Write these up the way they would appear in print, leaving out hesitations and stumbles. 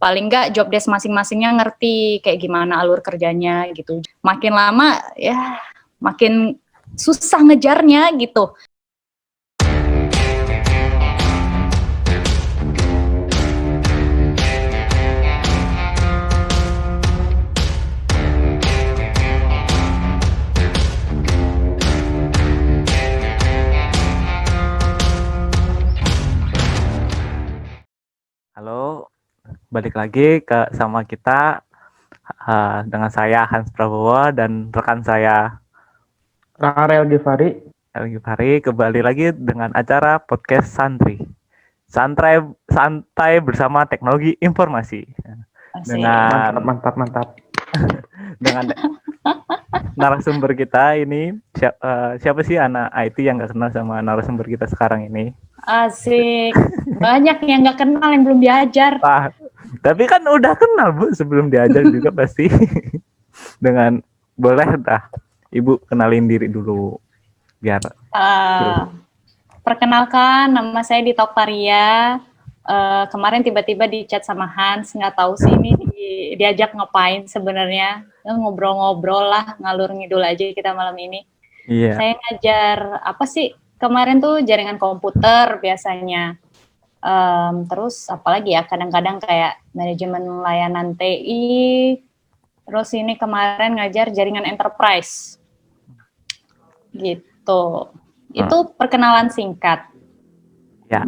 paling nggak job desk masing-masingnya ngerti kayak gimana alur kerjanya gitu. Makin lama ya makin susah ngejarnya gitu. Halo, balik lagi sama kita dengan saya Hans Prabowo dan rekan saya Rahel Givari. Kembali lagi dengan acara podcast santai bersama teknologi informasi. Asik. Mantap. Dengan narasumber kita ini siapa sih anak IT yang nggak kenal sama narasumber kita sekarang ini? Asik. Banyak yang nggak kenal yang belum diajar. Tapi kan udah kenal Bu sebelum diajar juga pasti. Dengan boleh dah Ibu kenalin diri dulu biar. Perkenalkan, nama saya Dita Oktaria. Kemarin tiba-tiba di chat sama Hans, nggak tahu sih ini diajak ngapain sebenarnya. Ngobrol-ngobrol lah, ngalur ngidul aja kita malam ini. Iya. Saya ngajar apa sih kemarin tuh jaringan komputer biasanya. Terus apalagi ya, kadang-kadang kayak manajemen layanan TI. Terus ini kemarin ngajar jaringan enterprise. Gitu. Itu perkenalan singkat. Ya,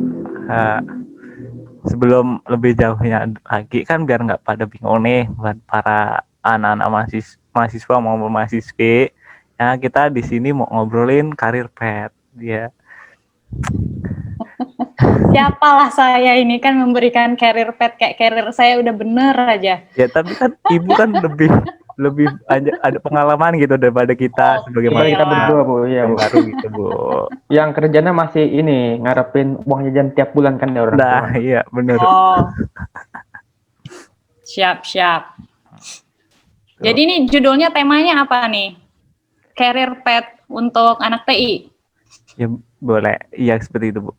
sebelum lebih jauhnya lagi kan biar nggak pada bingung nih buat para anak-anak mahasiswa maupun mahasiswi. Ya, kita di sini mau ngobrolin karir pet, ya. Siapalah saya ini kan memberikan karir pet kayak karir saya udah bener aja. Ya, tapi kan Ibu kan lebih ada pengalaman gitu daripada kita sebagai kita berdua Bu, ya Bu. Baru gitu Bu. Yang kerjanya masih ini ngarepin uang jajan tiap bulan kan ya orang tua. Nah, iya bener. Siap. Jadi ini judulnya temanya apa nih? Karir pet untuk anak TI. Ya boleh, iya seperti itu Bu.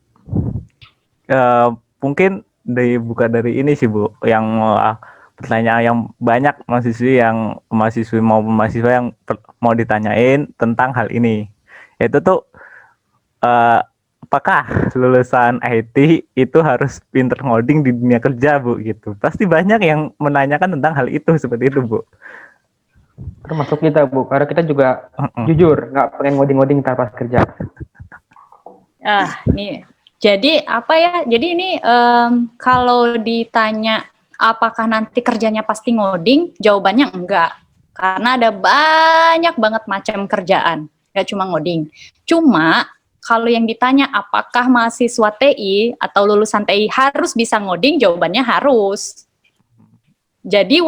Mungkin buka dari ini sih Bu, yang pertanyaan yang banyak mahasiswi maupun mahasiswa yang mau ditanyain tentang hal ini. Yaitu tuh apakah lulusan IT itu harus pinter ngoding di dunia kerja Bu gitu. Pasti banyak yang menanyakan tentang hal itu seperti itu Bu. Termasuk kita Bu, karena kita juga jujur nggak pengen ngoding-ngoding pas kerja. Nih. Jadi apa ya? Jadi ini kalau ditanya apakah nanti kerjanya pasti ngoding, jawabannya enggak. Karena ada banyak banget macam kerjaan, nggak cuma ngoding. Cuma kalau yang ditanya apakah mahasiswa TI atau lulusan TI harus bisa ngoding, jawabannya harus. Jadi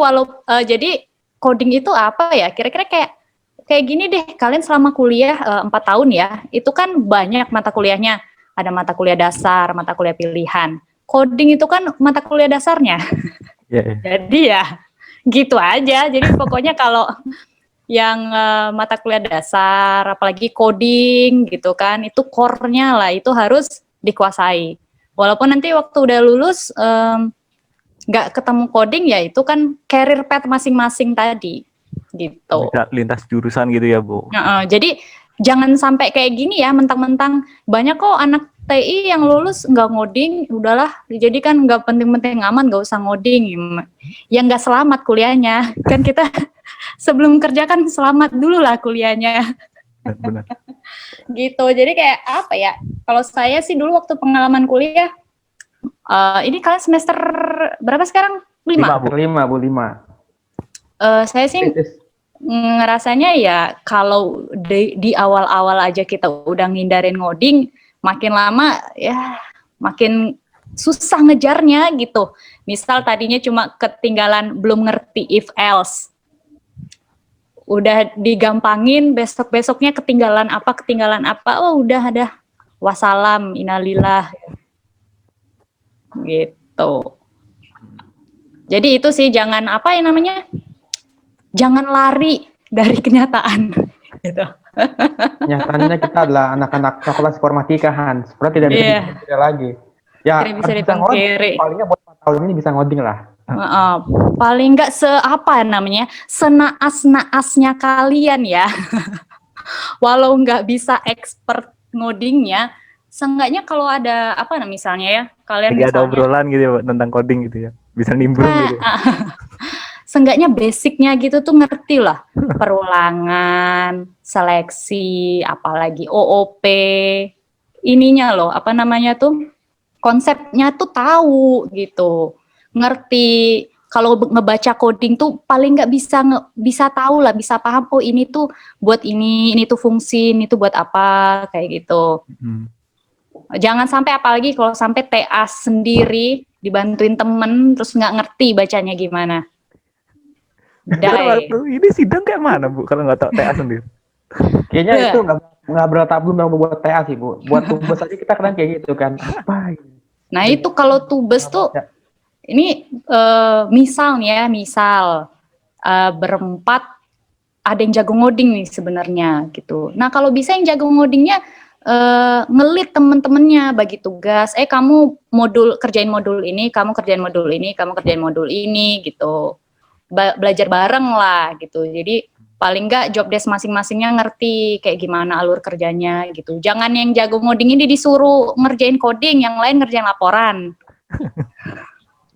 jadi coding itu apa ya? Kira-kira kayak gini deh. Kalian selama kuliah 4 tahun ya, itu kan banyak mata kuliahnya. Ada mata kuliah dasar, mata kuliah pilihan. Coding itu kan mata kuliah dasarnya. Yeah. Jadi ya gitu aja. Jadi pokoknya kalau yang mata kuliah dasar, apalagi coding gitu kan, itu core-nya lah, itu harus dikuasai. Walaupun nanti waktu udah lulus nggak ketemu coding, ya itu kan career path masing-masing tadi gitu. Bisa lintas jurusan gitu ya Bu. Jadi jangan sampai kayak gini ya, mentang-mentang banyak kok anak TI yang lulus nggak ngoding, udahlah, jadi kan nggak penting-penting aman, nggak usah ngoding. Ya nggak selamat kuliahnya, kan kita sebelum kerja kan selamat dulu lah kuliahnya. Benar. Gitu, jadi kayak apa ya, kalau saya sih dulu waktu pengalaman kuliah, ini kalian semester berapa sekarang? 5 Bu. Saya sih ngerasanya ya kalau di awal-awal aja kita udah ngindarin ngoding, makin lama ya makin susah ngejarnya gitu. Misal tadinya cuma ketinggalan belum ngerti if else, udah digampangin, besok-besoknya ketinggalan apa, oh udah ada wassalam, innalillah gitu. Jadi itu sih, jangan jangan lari dari kenyataan gitu. Nyatanya kita adalah anak-anak fakultas informatika Hans, berarti tidak bisa lagi. Ya, bisa dipungkiri. Palingnya buat 4 tahun ini bisa ngoding lah. Heeh, paling nggak apa namanya, senaas-naasnya kalian ya. Walau nggak bisa expert ngodingnya, seenggaknya kalau ada apa misalnya ya, kalian Lagi ada misalnya obrolan gitu ya Bu, tentang coding gitu ya. Bisa nimbrung kayak gitu. seenggaknya basicnya gitu tuh ngerti lah, perulangan, seleksi, apalagi OOP, ininya loh, apa namanya tuh, konsepnya tuh tahu gitu, ngerti. Kalau ngebaca coding tuh paling nggak bisa tahu lah, bisa paham, oh ini tuh buat ini tuh fungsi, ini tuh buat apa, kayak gitu. Hmm. Jangan sampai, apalagi kalau sampai TA sendiri dibantuin temen terus nggak ngerti bacanya gimana. Ntar Die. waktu ini sidang kayak mana Bu kalau nggak tahu TA sendiri? Kayaknya Bleh. itu nggak beratap belum yang buat TA sih Bu. Buat tugas aja kita kadang kayak gitu kan. Apa? Nah itu kalau tubes tuh, ini misal nih ya, berempat ada yang jago ngoding nih sebenarnya gitu. Nah kalau bisa yang jago ngodingnya ngelit temen-temennya, bagi tugas. Kamu kerjain modul ini, kamu kerjain modul ini, kamu kerjain modul ini gitu. Belajar bareng lah gitu. Jadi paling nggak job desk masing-masingnya ngerti kayak gimana alur kerjanya gitu. Jangan yang jago ngoding ini disuruh ngerjain coding, yang lain ngerjain laporan.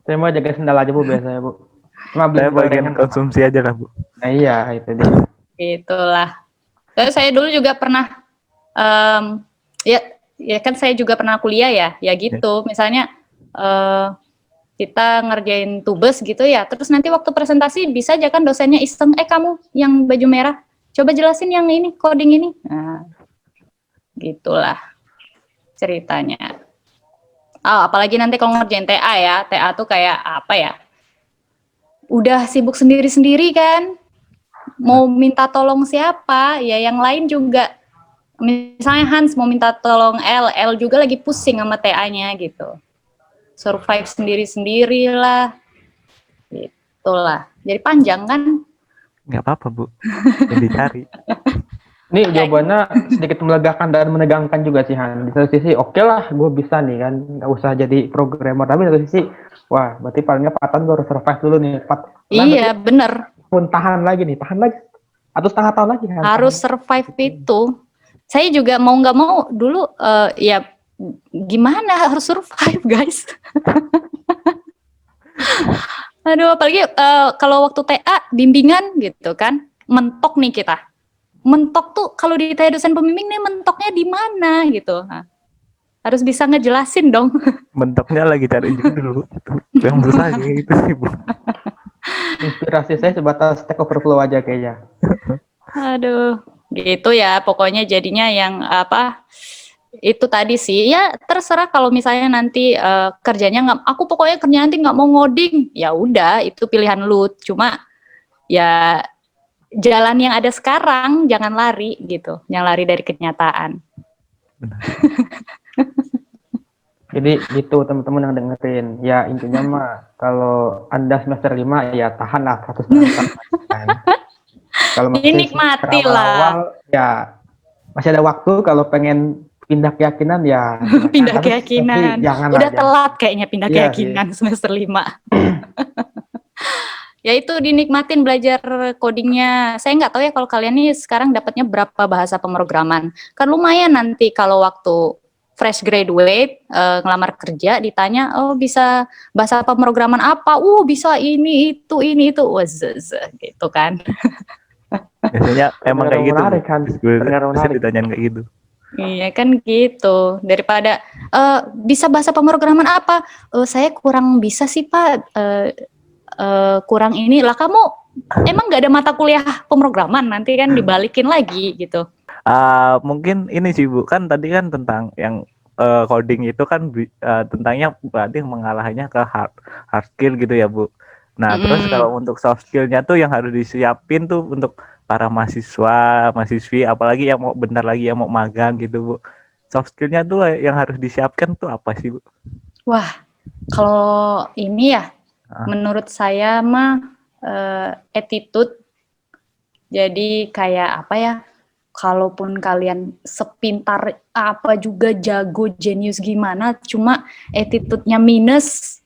Saya mau jaga sendal aja Bu biasanya Bu. Cuma beli Saya bagian gorengan. konsumsi aja lah Bu. Nah iya itu dia. Itulah. Terus saya dulu juga pernah ya kan saya juga pernah kuliah ya gitu. Misalnya kita ngerjain tubes gitu ya. Terus nanti waktu presentasi bisa aja kan dosennya iseng, kamu yang baju merah, coba jelasin yang ini coding ini. Nah, gitulah ceritanya. Apalagi nanti kalau ngerjain TA ya, TA tuh kayak apa ya? Udah sibuk sendiri-sendiri kan. Mau minta tolong siapa? Ya yang lain juga. Misalnya Hans mau minta tolong L juga lagi pusing sama TA-nya gitu. Survive sendiri-sendiri lah. Itulah. Jadi panjang kan? Nggak apa-apa Bu. Yang dicari. Ini jawabannya sedikit melegakan dan menegangkan juga sih Han. Di satu sisi oke lah gue bisa nih kan, nggak usah jadi programmer. Tapi di satu sisi, wah berarti paling nggak 4 tahun gue harus survive dulu nih. Iya bener. Pun tahan lagi atau setengah tahun lagi kan. Harus survive itu. Saya juga mau nggak mau dulu ya gimana, harus survive guys. Aduh, apalagi kalau waktu TA bimbingan gitu kan, mentok nih kita. Mentok tuh kalau ditanya dosen pembimbing nih mentoknya di mana gitu. Nah, harus bisa ngejelasin dong. Mentoknya lagi cari judul Bu. Yang berusaha kayak gitu sih Bu. Inspirasi saya sebatas Stack Overflow aja kayaknya. Aduh, gitu ya. Pokoknya jadinya yang apa? Itu tadi sih ya, terserah kalau misalnya nanti kerjanya nggak, aku pokoknya kerja nanti nggak mau ngoding, ya udah itu pilihan lu. Cuma ya jalan yang ada sekarang, jangan lari gitu, jangan lari dari kenyataan. Benar. Jadi gitu teman-teman yang dengerin. Ya intinya mah kalau Anda semester 5 ya tahanlah 100 tahun. Kalau masih Dinikmati awal ya masih ada waktu. Kalau pengen pindah keyakinan ya pindah keyakinan. Udah telat kayaknya pindah keyakinan semester 5. Ya itu dinikmatin belajar codingnya. Saya nggak tahu ya kalau kalian nih sekarang dapatnya berapa bahasa pemrograman. Kan lumayan nanti kalau waktu fresh graduate ngelamar kerja ditanya, oh bisa bahasa pemrograman apa? Bisa ini itu. Wah, gitu kan. Biasanya emang kayak gitu. Kan? Bisa ditanyain kayak gitu. Iya kan gitu. Daripada bisa bahasa pemrograman apa? Saya kurang bisa sih Pak. Kurang ini lah, kamu emang nggak ada mata kuliah pemrograman, nanti kan dibalikin lagi gitu. Mungkin ini sih Bu, kan tadi kan tentang yang coding itu kan tentangnya berarti mengalahnya ke hard skill gitu ya Bu. Nah terus kalau untuk soft skillnya tuh yang harus disiapin tuh untuk para mahasiswi apalagi yang mau bentar lagi yang mau magang gitu Bu, soft skillnya tuh yang harus disiapkan tuh apa sih Bu? Wah kalau ini ya menurut saya mah attitude. Jadi kayak apa ya, kalaupun kalian sepintar apa juga, jago, jenius gimana, cuma attitude-nya minus,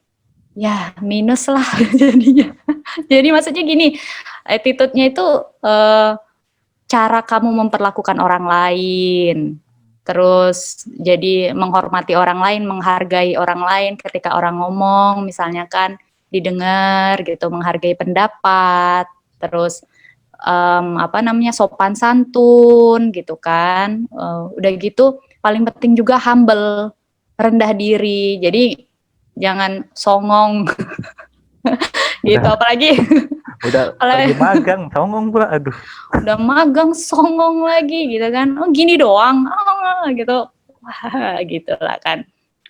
ya minus lah jadinya. Jadi maksudnya gini, attitude-nya itu cara kamu memperlakukan orang lain, terus jadi menghormati orang lain, menghargai orang lain ketika orang ngomong, misalnya kan didengar gitu, menghargai pendapat, terus apa namanya sopan santun gitu kan, udah gitu paling penting juga humble, rendah diri, jadi jangan songong gitu, Udah apalagi udah lagi magang, songong pula, aduh. udah magang songong lagi gitu kan, oh gini doang, oh, gitu, wah gitu lah kan,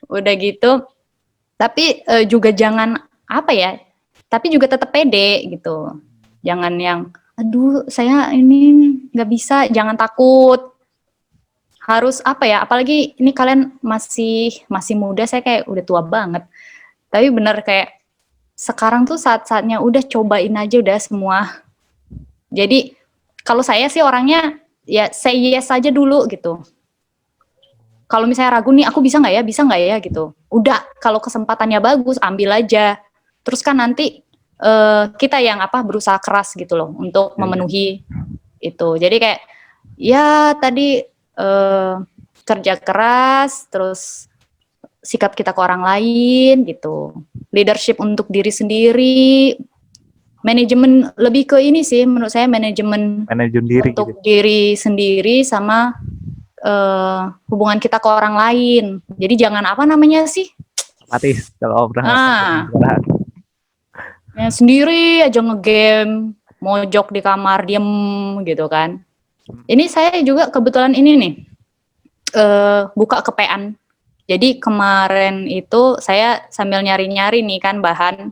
udah gitu, tapi juga jangan apa ya, tapi juga tetap pede gitu, jangan yang aduh saya ini nggak bisa, jangan takut, harus apa ya, apalagi ini kalian masih muda, saya kayak udah tua banget, tapi bener kayak sekarang tuh saat-saatnya udah cobain aja udah semua. Jadi kalau saya sih orangnya ya say yes aja dulu gitu. Kalau misalnya ragu nih aku bisa nggak ya gitu. Udah kalau kesempatannya bagus ambil aja. Terus kan nanti kita yang berusaha keras gitu loh untuk memenuhi itu. Jadi kayak ya tadi kerja keras, terus sikap kita ke orang lain gitu. Leadership untuk diri sendiri, manajemen lebih ke ini sih menurut saya, manajemen diri untuk gitu. diri sendiri sama hubungan kita ke orang lain. Jadi jangan Apatis kalau obrolan. Ya, sendiri aja ngegame, mojok di kamar diem gitu kan. Ini saya juga kebetulan ini nih buka kepean. Jadi kemarin itu saya sambil nyari-nyari nih kan bahan,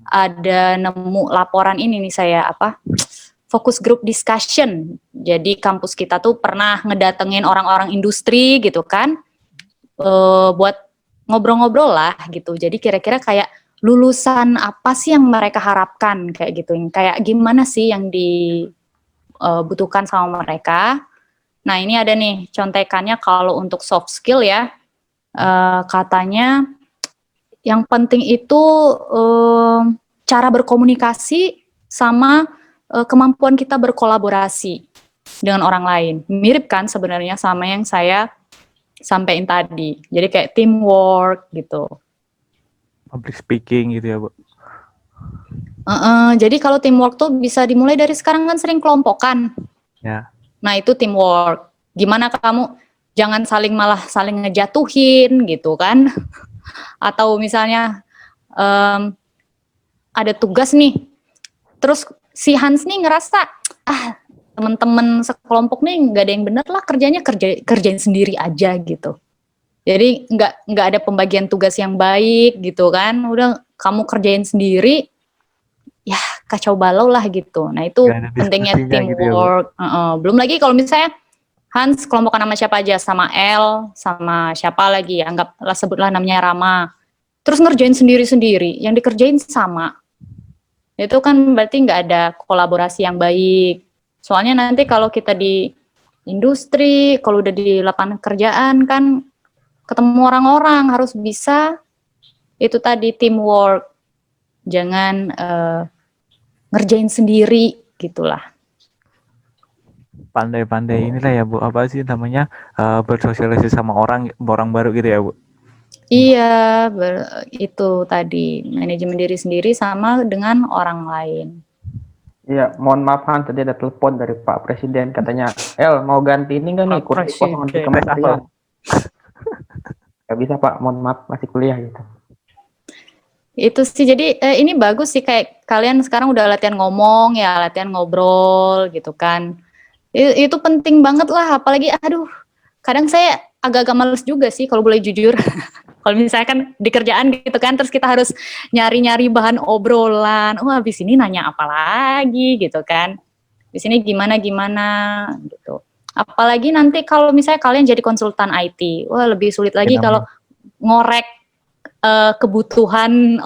ada nemu laporan ini nih saya focus group discussion. Jadi kampus kita tuh pernah ngedatengin orang-orang industri gitu kan, buat ngobrol-ngobrol lah gitu. Jadi kira-kira kayak lulusan apa sih yang mereka harapkan kayak gitu, kayak gimana sih yang dibutuhkan sama mereka. Nah ini ada nih contekannya kalau untuk soft skill ya, katanya yang penting itu cara berkomunikasi sama kemampuan kita berkolaborasi dengan orang lain. Mirip kan sebenarnya sama yang saya sampaikan tadi. Jadi kayak teamwork gitu. Public speaking gitu ya, Bu. Jadi kalau teamwork tuh bisa dimulai dari sekarang kan sering kelompokan. Ya. Nah itu teamwork. Gimana kamu jangan malah saling ngejatuhin gitu kan. Atau misalnya ada tugas nih, terus si Hans nih ngerasa teman-teman sekelompok nih nggak ada yang bener lah kerjain sendiri aja gitu. Jadi nggak ada pembagian tugas yang baik gitu kan, udah kamu kerjain sendiri, ya kacau balau lah gitu. Nah itu pentingnya teamwork. Gitu ya, belum lagi kalau misalnya Hans kelompokan sama siapa aja, sama L, sama siapa lagi, anggaplah sebutlah namanya Rama. Terus ngerjain sendiri-sendiri, yang dikerjain sama. Itu kan berarti nggak ada kolaborasi yang baik. Soalnya nanti kalau kita di industri, kalau udah di lapangan kerjaan kan ketemu orang-orang, harus bisa itu tadi teamwork. Jangan ngerjain sendiri gitulah. Pandai-pandai inilah ya Bu, apa sih namanya, bersosialisasi sama orang baru gitu ya Bu? Iya, itu tadi manajemen diri sendiri sama dengan orang lain. Iya, mohon maaf Han, tadi ada telepon dari Pak Presiden, katanya, El mau ganti ini nggak nih kursi kosong di kementerian? Gak bisa Pak, mohon maaf masih kuliah gitu. Itu sih, jadi ini bagus sih, kayak kalian sekarang udah latihan ngomong ya, latihan ngobrol gitu kan. Itu penting banget lah, apalagi kadang saya agak-agak males juga sih kalau boleh jujur. Kalau misalkan di kerjaan gitu kan, terus kita harus nyari-nyari bahan obrolan. Habis ini nanya apa lagi gitu kan. Di sini gimana gitu. Apalagi nanti kalau misalnya kalian jadi konsultan IT, lebih sulit lagi kalau ngorek kebutuhan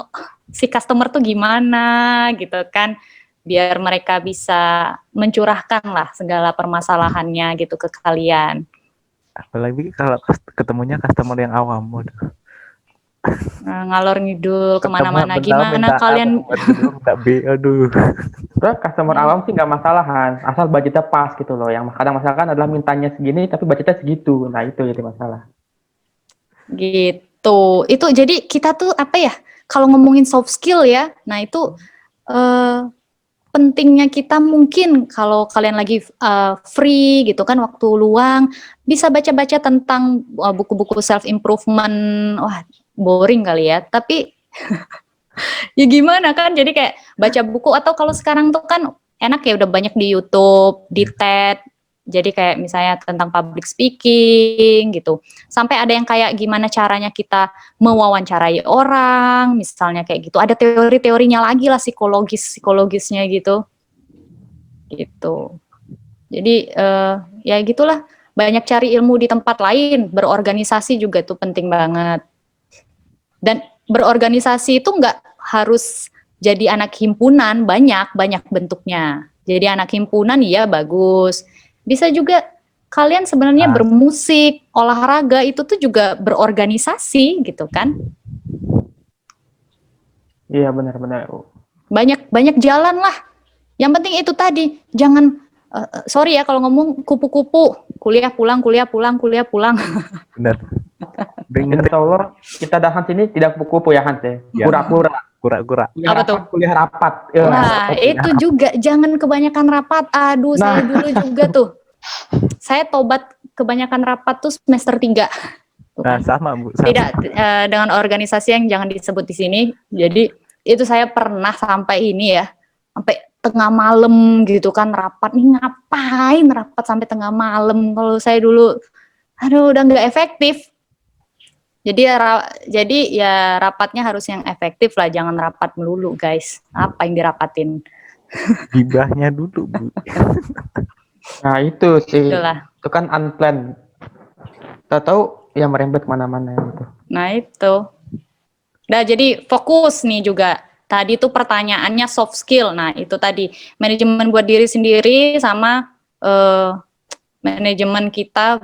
si customer tuh gimana gitu kan. Biar mereka bisa mencurahkan lah segala permasalahannya gitu ke kalian. Apalagi kalau ketemunya customer yang awam. ngalor ngidul kemana-mana. Bentar Gimana minta A, kalian? bentar minta B, aduh. Terus customer awam sih nggak masalah Han, asal budgetnya pas gitu loh. Yang kadang masalah kan adalah mintanya segini tapi budgetnya segitu. Nah itu jadi masalah. Gitu. Itu jadi kita tuh apa ya? Kalau ngomongin soft skill ya, nah itu pentingnya kita mungkin kalau kalian lagi free gitu kan waktu luang bisa baca-baca tentang buku-buku self improvement. Wah, boring kali ya. Tapi ya gimana kan? Jadi kayak baca buku atau kalau sekarang tuh kan enak ya udah banyak di YouTube, di TED. Jadi kayak misalnya tentang public speaking gitu. Sampai ada yang kayak gimana caranya kita mewawancarai orang, misalnya kayak gitu. Ada teori-teorinya lagi lah psikologis-psikologisnya gitu. Gitu. Jadi ya gitulah. Banyak cari ilmu di tempat lain, berorganisasi juga tuh penting banget. Dan berorganisasi itu nggak harus jadi anak himpunan, banyak bentuknya. Jadi anak himpunan iya bagus. Bisa juga kalian sebenarnya bermusik, olahraga itu tuh juga berorganisasi gitu kan. Iya benar-benar. Banyak jalan lah. Yang penting itu tadi, jangan sorry ya kalau ngomong kupu-kupu, kuliah pulang. Benar. Insya Allah kita dah Hans ini tidak kupu-kupu ya Hans ya. Ya. Kura-kura. Apa tuh? Kuliah rapat. Wah, itu juga jangan kebanyakan rapat. Aduh, saya dulu juga tuh. Saya tobat kebanyakan rapat tuh semester 3. Nah, sama Bu. Sama. Tidak dengan organisasi yang jangan disebut di sini. Jadi itu saya pernah sampai ini ya, sampai tengah malam gitu kan rapat. Nih ngapain rapat sampai tengah malam? Kalau saya dulu, aduh udah nggak efektif. Jadi ya rapatnya harus yang efektif lah, jangan rapat melulu guys. Apa yang dirapatin? Gibahnya dulu Bu. Nah itu sih. Itulah. Itu kan unplanned. Tahu ya merembet mana-mana gitu. Nah itu. Nah jadi fokus nih juga. Tadi tuh pertanyaannya soft skill. Nah itu tadi manajemen buat diri sendiri sama manajemen kita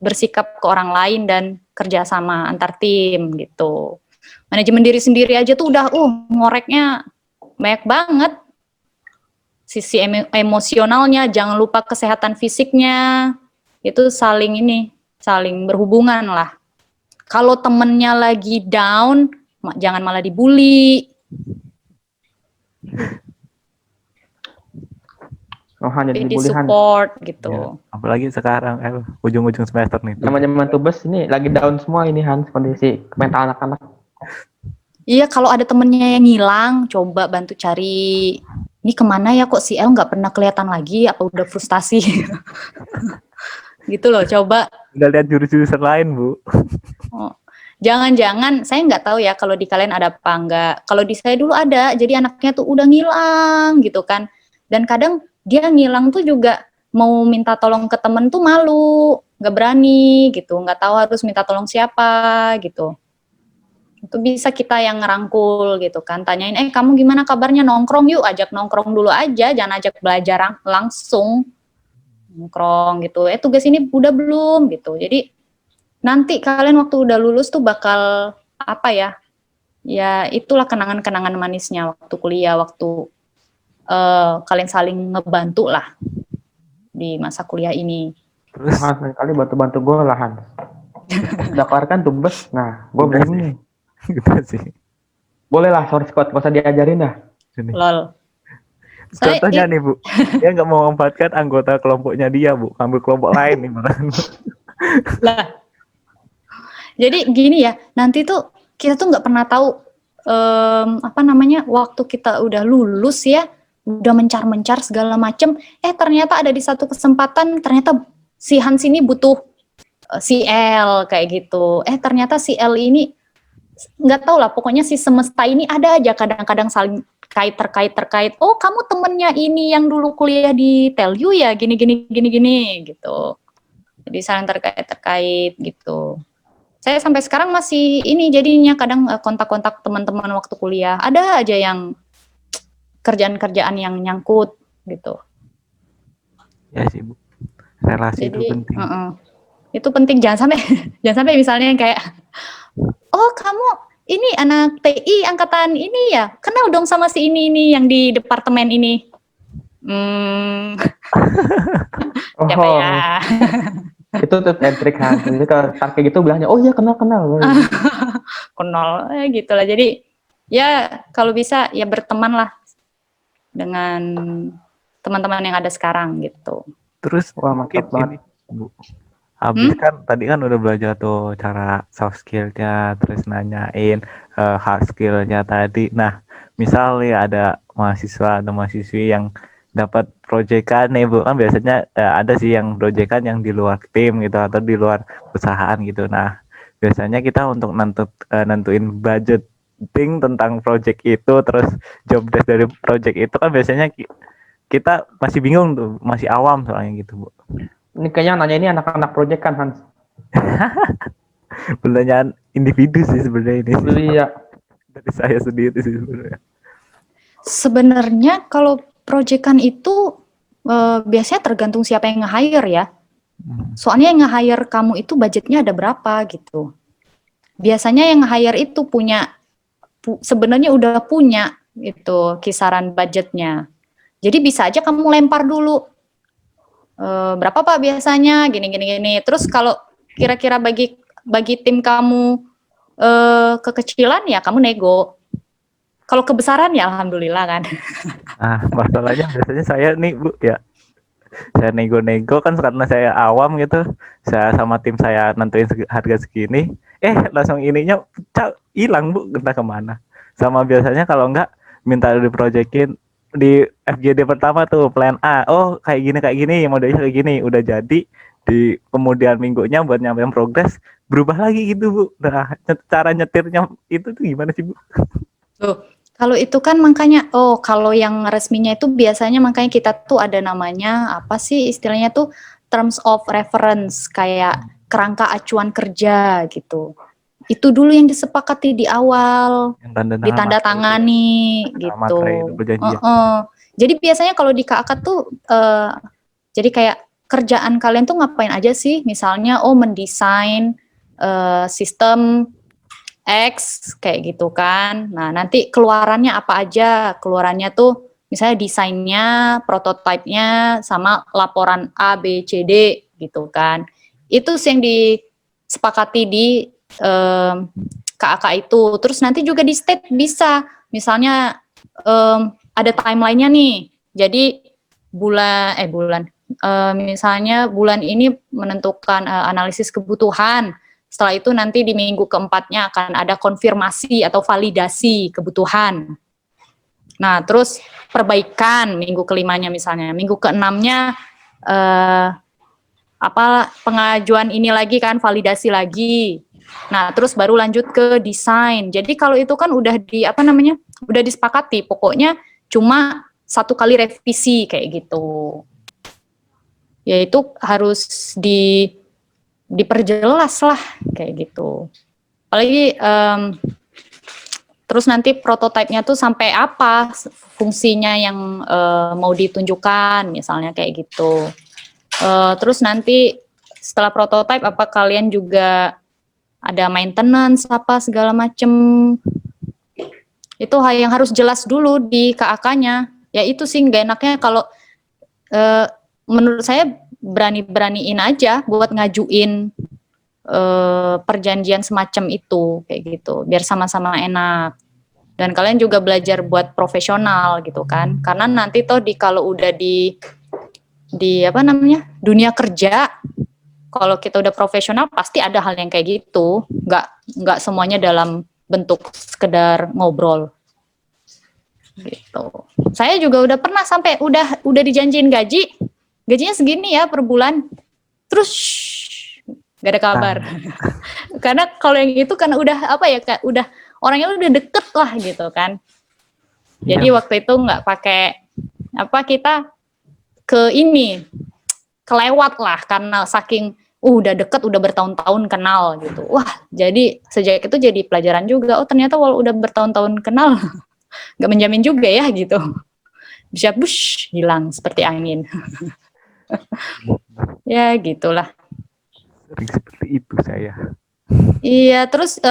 bersikap ke orang lain dan kerjasama antar tim gitu. Manajemen diri sendiri aja tuh udah ngoreknya banyak banget. Sisi emosionalnya, jangan lupa kesehatan fisiknya, itu saling berhubungan lah. Kalau temennya lagi down, jangan malah dibully. Jadi di support gitu. Ya, apalagi sekarang ujung-ujung semester nih. Teman-teman tubes ini lagi down semua ini Hans, kondisi mental anak-anak. Iya, kalau ada temennya yang hilang, coba bantu cari. Ini kemana ya kok si El nggak pernah kelihatan lagi? Apa udah frustasi? Gitu loh, coba. Udah lihat jurusan lain Bu. Oh. Jangan-jangan, saya nggak tahu ya kalau di kalian ada apa enggak. Kalau di saya dulu ada, jadi anaknya tuh udah ngilang gitu kan. Dan kadang dia ngilang tuh juga mau minta tolong ke temen tuh malu, nggak berani gitu, nggak tahu harus minta tolong siapa gitu. Itu bisa kita yang ngerangkul gitu kan, tanyain, kamu gimana kabarnya, nongkrong yuk, ajak nongkrong dulu aja, jangan ajak belajar langsung, nongkrong gitu, tugas ini udah belum gitu. Jadi nanti kalian waktu udah lulus tuh bakal apa ya itulah kenangan-kenangan manisnya waktu kuliah, waktu kalian saling ngebantu lah di masa kuliah ini. Terus kali bantu-bantu gue lah Han. Udah kelar kan tubes, nah gue belum nih. Gitu sih. Boleh lah source code, gak usah diajarin dah. Lol. Contohnya nih Bu, dia nggak mau memanfaatkan anggota kelompoknya dia Bu, ambil kelompok lain nih lah. Jadi gini ya, nanti tuh kita tuh nggak pernah tahu waktu kita udah lulus ya, udah mencar-mencar segala macem, ternyata ada di satu kesempatan ternyata si Hans ini butuh si L kayak gitu. Ternyata si L ini nggak tahu lah, pokoknya si semesta ini ada aja kadang-kadang saling terkait. Oh, kamu temennya ini yang dulu kuliah di Telyu ya, gini gitu. Jadi saling terkait gitu. Saya sampai sekarang masih ini jadinya kadang kontak-kontak teman-teman waktu kuliah. Ada aja yang kerjaan-kerjaan yang nyangkut gitu. Ya sih Bu. Relasi Jadi, itu penting. Itu penting, jangan sampai misalnya kayak oh kamu ini anak TI angkatan ini ya, kenal dong sama si ini yang di departemen ini. Siapa Oh, ya? itu tuh trik kan. Jadi kalau kayak gitu bilangnya, oh iya kenal. Kenal, gitulah. Jadi ya kalau bisa ya berteman lah dengan teman-teman yang ada sekarang gitu. Terus Wah, mungkin mantap banget. ini Bu, habis kan tadi kan udah belajar tuh cara soft skill-nya, terus nanyain hard skill-nya tadi. Nah, misal ya ada mahasiswa atau mahasiswi yang dapat proyekan nih Bu, kan biasanya ada sih yang proyekan yang di luar tim gitu atau di luar perusahaan gitu. Nah, biasanya kita untuk nentuin budgeting tentang project itu, terus job desk dari project itu kan biasanya kita masih bingung tuh, masih awam soalnya gitu Bu. Ini kayaknya nanya ini anak-anak project kan, Hans? Pertanyaan individu sih sebenarnya ini. Iya. Dari saya sendiri sih sebenarnya. Sebenarnya kalau proyekan itu biasanya tergantung siapa yang nge-hire ya. Soalnya yang nge-hire kamu itu budgetnya ada berapa gitu. Biasanya yang nge-hire itu sebenarnya udah punya itu kisaran budgetnya. Jadi bisa aja kamu lempar dulu. Berapa Pak biasanya? Gini. Terus kalau kira-kira bagi tim kamu kekecilan ya kamu nego. Kalau kebesaran ya alhamdulillah kan. Nah, masalahnya biasanya saya nih Bu ya, saya nego-nego kan karena saya awam gitu, saya sama tim saya nentuin harga segini, langsung ininya hilang Bu, entah kemana. Sama biasanya kalau enggak minta diprojekin di FGD pertama tuh plan A, oh kayak gini modelnya kayak gini, udah jadi di kemudian minggunya buat nyampein progres berubah lagi gitu Bu. Nah, cara nyetirnya itu tuh gimana sih Bu? Tuh, kalau itu kan makanya, kalau yang resminya itu biasanya makanya kita tuh ada namanya, apa sih istilahnya tuh, terms of reference, kayak kerangka acuan kerja gitu. Itu dulu yang disepakati di awal, ditandatangani gitu. Jadi biasanya kalau di KAK tuh, jadi kayak kerjaan kalian tuh ngapain aja sih? Misalnya, mendesain sistem X kayak gitu kan. Nah, nanti keluarannya apa aja? Keluarannya tuh misalnya desainnya, prototipenya, sama laporan A, B, C, D gitu kan. Itu yang disepakati di KAK itu. Terus nanti juga di state bisa. Misalnya ada timeline-nya nih. Jadi misalnya bulan ini menentukan analisis kebutuhan. Setelah itu nanti di minggu keempatnya akan ada konfirmasi atau validasi kebutuhan. Nah, terus perbaikan minggu kelimanya misalnya. Minggu keenamnya pengajuan ini lagi kan, validasi lagi. Nah, terus baru lanjut ke desain. Jadi kalau itu kan udah udah disepakati. Pokoknya cuma 1 kali revisi kayak gitu. Yaitu harus diperjelas lah kayak gitu. Apalagi terus nanti prototipenya tuh sampai apa fungsinya yang mau ditunjukkan misalnya kayak gitu. Terus nanti setelah prototipe apa kalian juga ada maintenance apa segala macem. Itu hal yang harus jelas dulu di KAK-nya. Ya itu sih nggak enaknya kalau menurut saya berani-beraniin aja buat ngajuin perjanjian semacam itu kayak gitu biar sama-sama enak dan kalian juga belajar buat profesional gitu kan karena nanti toh kalau udah di dunia kerja kalau kita udah profesional pasti ada hal yang kayak gitu nggak semuanya dalam bentuk sekedar ngobrol gitu. Saya juga udah pernah sampai udah dijanjiin gajinya segini ya per bulan, terus gak ada kabar. Karena kalau yang itu karena udah udah orangnya udah deket lah gitu kan. Jadi waktu itu nggak pakai kita kelewat lah karena saking udah deket udah bertahun-tahun kenal gitu. Wah jadi sejak itu jadi pelajaran juga. Oh ternyata walau udah bertahun-tahun kenal nggak menjamin juga ya gitu. Bisa hilang seperti angin. Ya gitulah. Sering seperti itu saya. Iya terus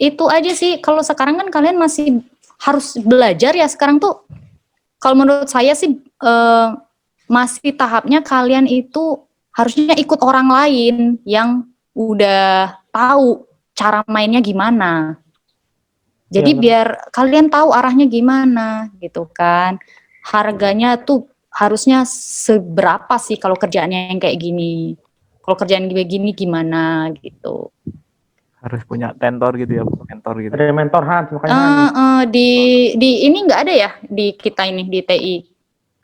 itu aja sih. Kalau sekarang kan kalian masih harus belajar ya sekarang tuh. Kalau menurut saya sih masih tahapnya kalian itu harusnya ikut orang lain yang udah tahu cara mainnya gimana. Jadi Iya, biar kalian tahu arahnya gimana gitu kan. Harganya tuh harusnya seberapa sih kalau kerjaannya yang kayak gini. Kalau kerjaan kayak gini gimana gitu. Harus punya mentor gitu ya, mentor gitu. Ada mentor Hans, makanya Hans. Di ini nggak ada ya di kita ini di TI.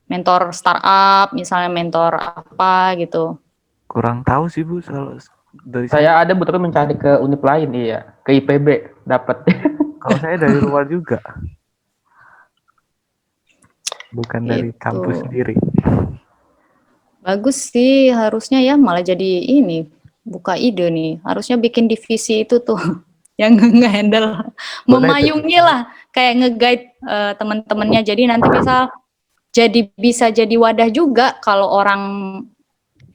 Mentor startup, misalnya mentor apa gitu. Kurang tahu sih Bu, kalau dari Saya ada betul mencari ke univ lain, iya. Ke IPB, dapat. kalau saya dari luar juga, bukan dari Gitu. kampus sendiri. Bagus sih, harusnya ya malah jadi ini, buka ide nih. Harusnya bikin divisi itu tuh yang nge-handle, Boleh memayungi lah, kayak nge-guide teman-temannya. Jadi nanti misal bisa jadi wadah juga kalau orang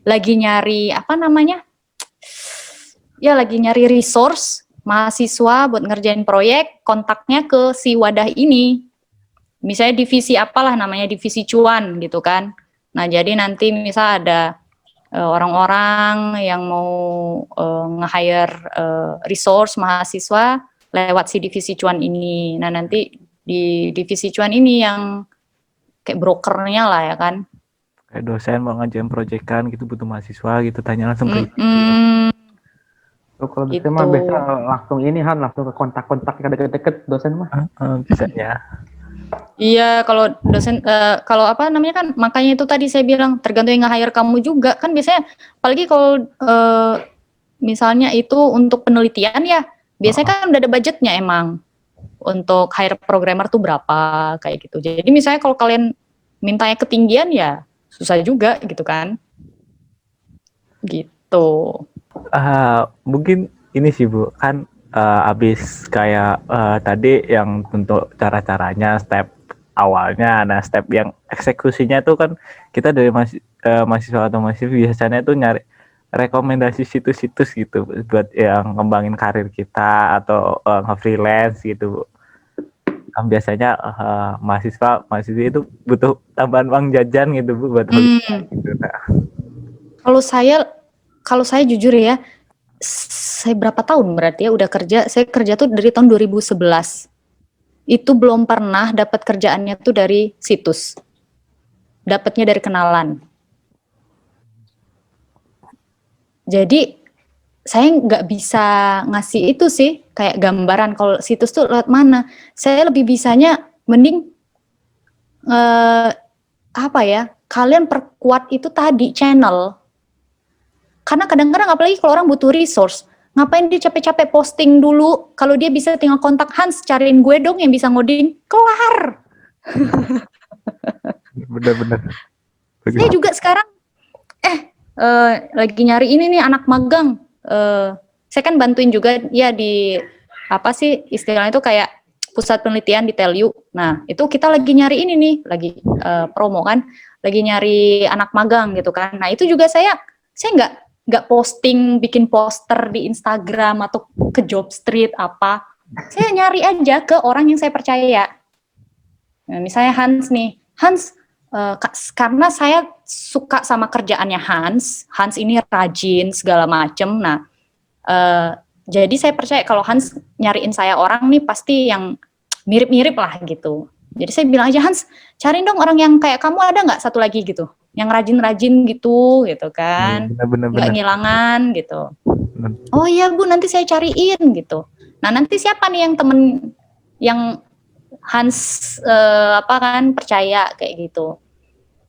lagi nyari apa namanya? Ya lagi nyari resource mahasiswa buat ngerjain proyek, kontaknya ke si wadah ini. Misalnya divisi apalah namanya, divisi cuan gitu kan. Nah, jadi nanti misal ada orang-orang yang mau nge-hire resource mahasiswa lewat si divisi cuan ini. Nah, nanti di divisi cuan ini yang kayak brokernya lah ya kan. Kayak dosen mau ngajarin proyekan gitu, butuh mahasiswa gitu, tanya langsung ke Tuh, kalau dosen Gitu. mah biasa langsung ini Han, langsung ke kontak-kontak yang deket-deket dosen mah. bisanya. Iya, kalau dosen kalau apa namanya kan makanya itu tadi saya bilang tergantung yang nge-hire kamu juga kan biasanya apalagi kalau misalnya itu untuk penelitian ya biasanya kan udah ada budgetnya emang untuk hire programmer tuh berapa kayak gitu. Jadi misalnya kalau kalian mintanya ketinggian ya susah juga gitu kan. Gitu. Mungkin ini sih Bu, kan abis kayak tadi yang untuk cara-caranya, step awalnya, nah step yang eksekusinya tuh kan kita dari mahasiswa atau mahasiswa biasanya tuh nyari rekomendasi situs-situs gitu buat yang ngembangin karir kita atau nge-freelance gitu Bu. Kan biasanya mahasiswa itu butuh tambahan uang jajan gitu Bu buat gitu. Nah, Kalau saya jujur ya, saya berapa tahun berarti ya udah kerja. Saya kerja tuh dari tahun 2011. Itu belum pernah dapat kerjaannya tuh dari situs. Dapatnya dari kenalan. Jadi saya nggak bisa ngasih itu sih kayak gambaran kalau situs tuh lewat mana. Saya lebih bisanya mending apa ya? Kalian perkuat itu tadi channel. Karena kadang-kadang apalagi kalau orang butuh resource, ngapain dia capek-capek posting dulu, kalau dia bisa tinggal kontak Hans, cariin gue dong yang bisa ngoding, kelar. bener-bener. Saya juga sekarang, lagi nyari ini nih anak magang, saya kan bantuin juga ya di, apa sih istilahnya itu kayak pusat penelitian di TELU, nah itu kita lagi nyari ini nih, lagi promo kan, lagi nyari anak magang gitu kan, nah itu juga saya nggak posting, bikin poster di Instagram atau ke Jobstreet apa. Saya nyari aja ke orang yang saya percaya. Nah, misalnya Hans nih, Hans karena saya suka sama kerjaannya Hans. Hans ini rajin segala macem. Nah, jadi saya percaya kalau Hans nyariin saya orang nih pasti yang mirip-mirip lah gitu. Jadi saya bilang aja Hans, cariin dong orang yang kayak kamu, ada nggak satu lagi gitu? Yang rajin-rajin gitu kan, nggak ngilangan gitu. Oh iya Bu, nanti saya cariin gitu. Nah nanti siapa nih yang temen yang Hans apa kan percaya kayak gitu.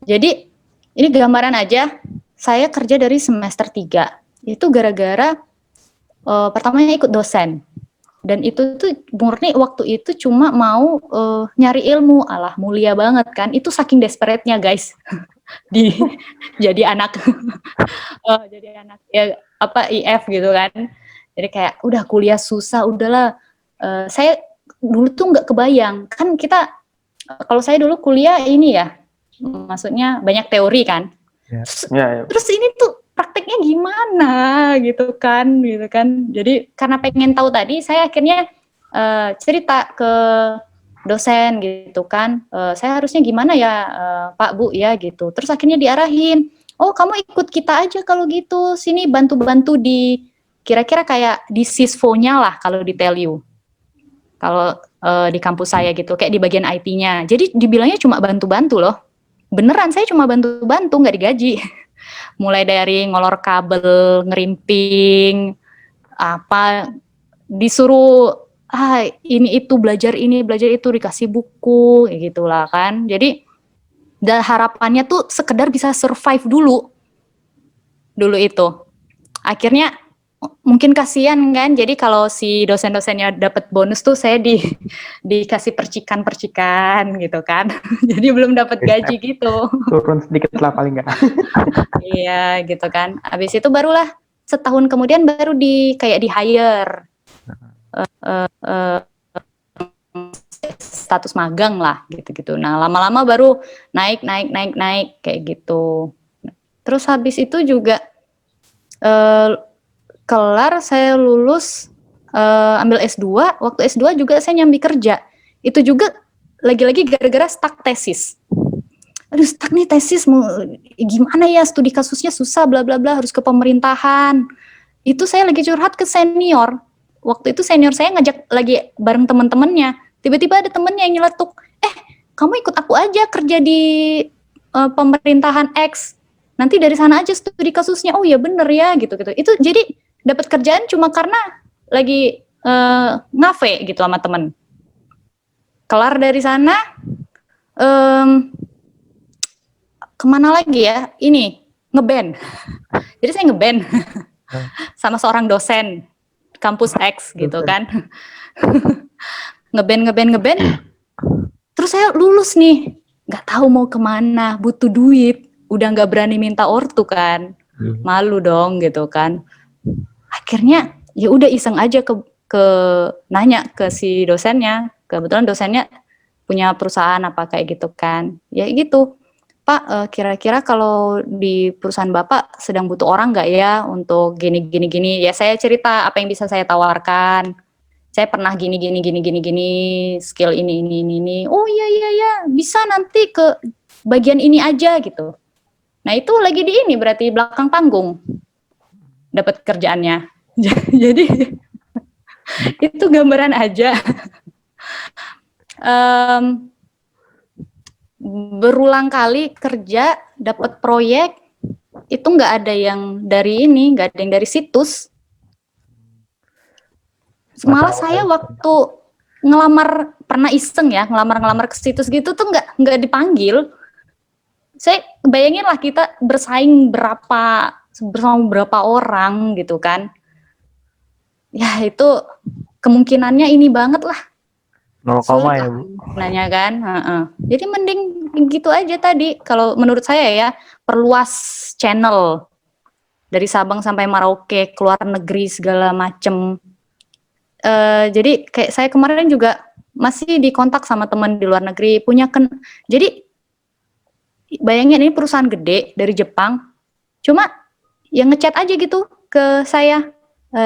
Jadi ini gambaran aja, saya kerja dari semester 3 itu gara-gara pertamanya ikut dosen. Dan itu tuh murni waktu itu cuma mau nyari ilmu, alah mulia banget kan. Itu saking desperate-nya guys. jadi anak ya apa IF gitu kan. Jadi kayak udah kuliah susah, udahlah. Saya dulu tuh nggak kebayang. Kan kita kalau saya dulu kuliah ini ya, maksudnya banyak teori kan. Terus ini tuh prakteknya gimana gitu kan. Jadi karena pengen tahu tadi, saya akhirnya cerita ke dosen gitu kan, saya harusnya gimana ya Pak Bu ya gitu. Terus akhirnya diarahin, oh kamu ikut kita aja kalau gitu, sini bantu-bantu di kira-kira kayak di sisfonya lah kalau di Telu. Kalau di kampus saya gitu, kayak di bagian IT-nya. Jadi dibilangnya cuma bantu-bantu loh. Beneran saya cuma bantu-bantu, nggak digaji. Mulai dari ngolor kabel, ngerimping, apa disuruh ini itu belajar itu dikasih buku kayak gitulah kan. Jadi harapannya tuh sekedar bisa survive dulu itu. Akhirnya mungkin kasihan kan, jadi kalau si dosen-dosennya dapat bonus tuh saya dikasih percikan gitu kan. Jadi belum dapat gaji gitu. Turun sedikit lah paling nggak. Iya gitu kan. Habis itu barulah setahun kemudian baru kayak di hire. Status magang lah gitu-gitu. Nah, lama-lama baru naik kayak gitu. Terus habis itu juga kelar saya lulus ambil S2, waktu S2 juga saya nyambi kerja. Itu juga lagi-lagi gara-gara stuck tesis. Aduh, stuck nih tesis, mau gimana ya, studi kasusnya susah bla bla bla, harus ke pemerintahan. Itu saya lagi curhat ke senior. Waktu itu senior saya ngajak lagi bareng teman-temannya. Tiba-tiba ada temennya yang nyeletuk, kamu ikut aku aja kerja di pemerintahan X. Nanti dari sana aja studi kasusnya. Oh ya bener ya gitu-gitu. Itu jadi dapat kerjaan cuma karena lagi ngafe gitu sama temen. Kelar dari sana, kemana lagi ya? Ini ngeband. Jadi saya ngeband sama seorang dosen kampus X gitu kan. ngeband. Terus saya lulus nih, nggak tahu mau kemana, butuh duit, udah nggak berani minta ortu kan, malu dong gitu kan. Akhirnya ya udah iseng aja ke nanya ke si dosennya, kebetulan dosennya punya perusahaan apa kayak gitu kan, ya gitu. Pak, kira-kira kalau di perusahaan Bapak sedang butuh orang nggak ya untuk gini. Ya saya cerita apa yang bisa saya tawarkan. Saya pernah gini, skill ini. Oh iya, bisa nanti ke bagian ini aja gitu. Nah itu lagi di ini berarti belakang panggung dapat kerjaannya. Jadi itu gambaran aja. Berulang kali kerja dapat proyek itu nggak ada yang dari ini, nggak ada yang dari situs. Malah saya waktu ngelamar pernah iseng ya ngelamar ke situs gitu tuh nggak dipanggil. Saya bayangin lah kita bersaing bersama berapa orang gitu kan. Ya itu kemungkinannya ini banget lah. 0, ya Bu. Nanya kan, jadi mending gitu aja tadi. Kalau menurut saya ya, perluas channel dari Sabang sampai Merauke, keluar negeri segala macem. Jadi kayak saya kemarin juga masih dikontak sama teman di luar negeri, jadi bayangin ini perusahaan gede dari Jepang, cuma yang ngechat aja gitu ke saya,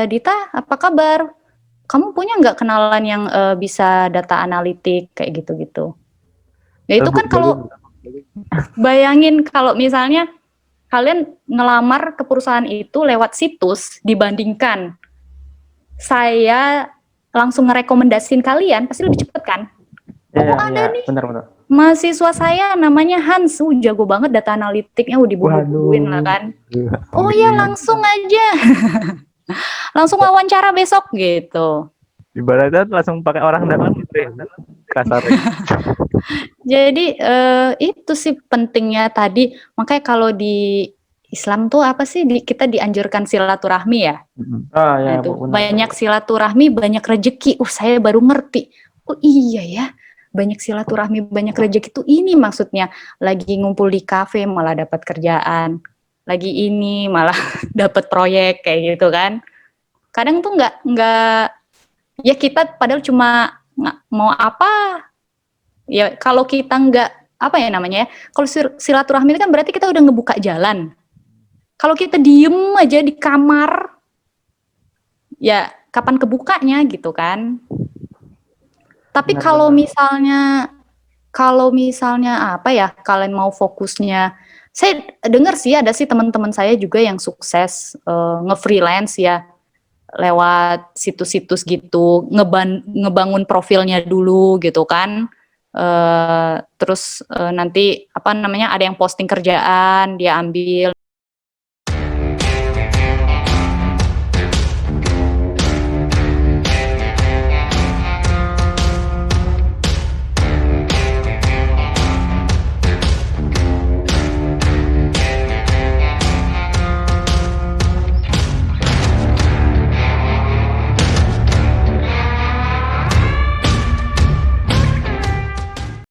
Dita apa kabar? Kamu punya nggak kenalan yang bisa data analitik kayak gitu-gitu? Ya itu kan kalau bayangin kalau misalnya kalian ngelamar ke perusahaan itu lewat situs dibandingkan saya langsung ngerekomendasiin kalian, pasti lebih cepet kan? Ada nih. Benar. Mahasiswa saya namanya Hans, jago banget data analitiknya, dibubuhin lah kan. Oh ya langsung aja. Langsung wawancara besok gitu. Ibaratnya langsung pakai orang dalam gitu ya, kasarnya. Jadi itu sih pentingnya tadi. Makanya kalau di Islam tuh apa sih? Kita dianjurkan silaturahmi ya. Ya, itu banyak silaturahmi, banyak rezeki. Saya baru ngerti. Oh iya ya, banyak silaturahmi, banyak rezeki itu ini maksudnya. Lagi ngumpul di kafe malah dapat kerjaan. Lagi ini malah dapat proyek kayak gitu kan. Kadang tuh nggak ya kita padahal cuma mau apa ya, kalau kita nggak apa ya namanya ya, kalau silaturahmi itu kan berarti kita udah ngebuka jalan. Kalau kita diem aja di kamar ya kapan kebukanya gitu kan. Tapi kalau misalnya apa ya, kalian mau fokusnya, saya dengar sih ada sih teman-teman saya juga yang sukses nge-freelance ya lewat situs-situs gitu, ngebangun profilnya dulu gitu kan. Terus nanti apa namanya ada yang posting kerjaan dia ambil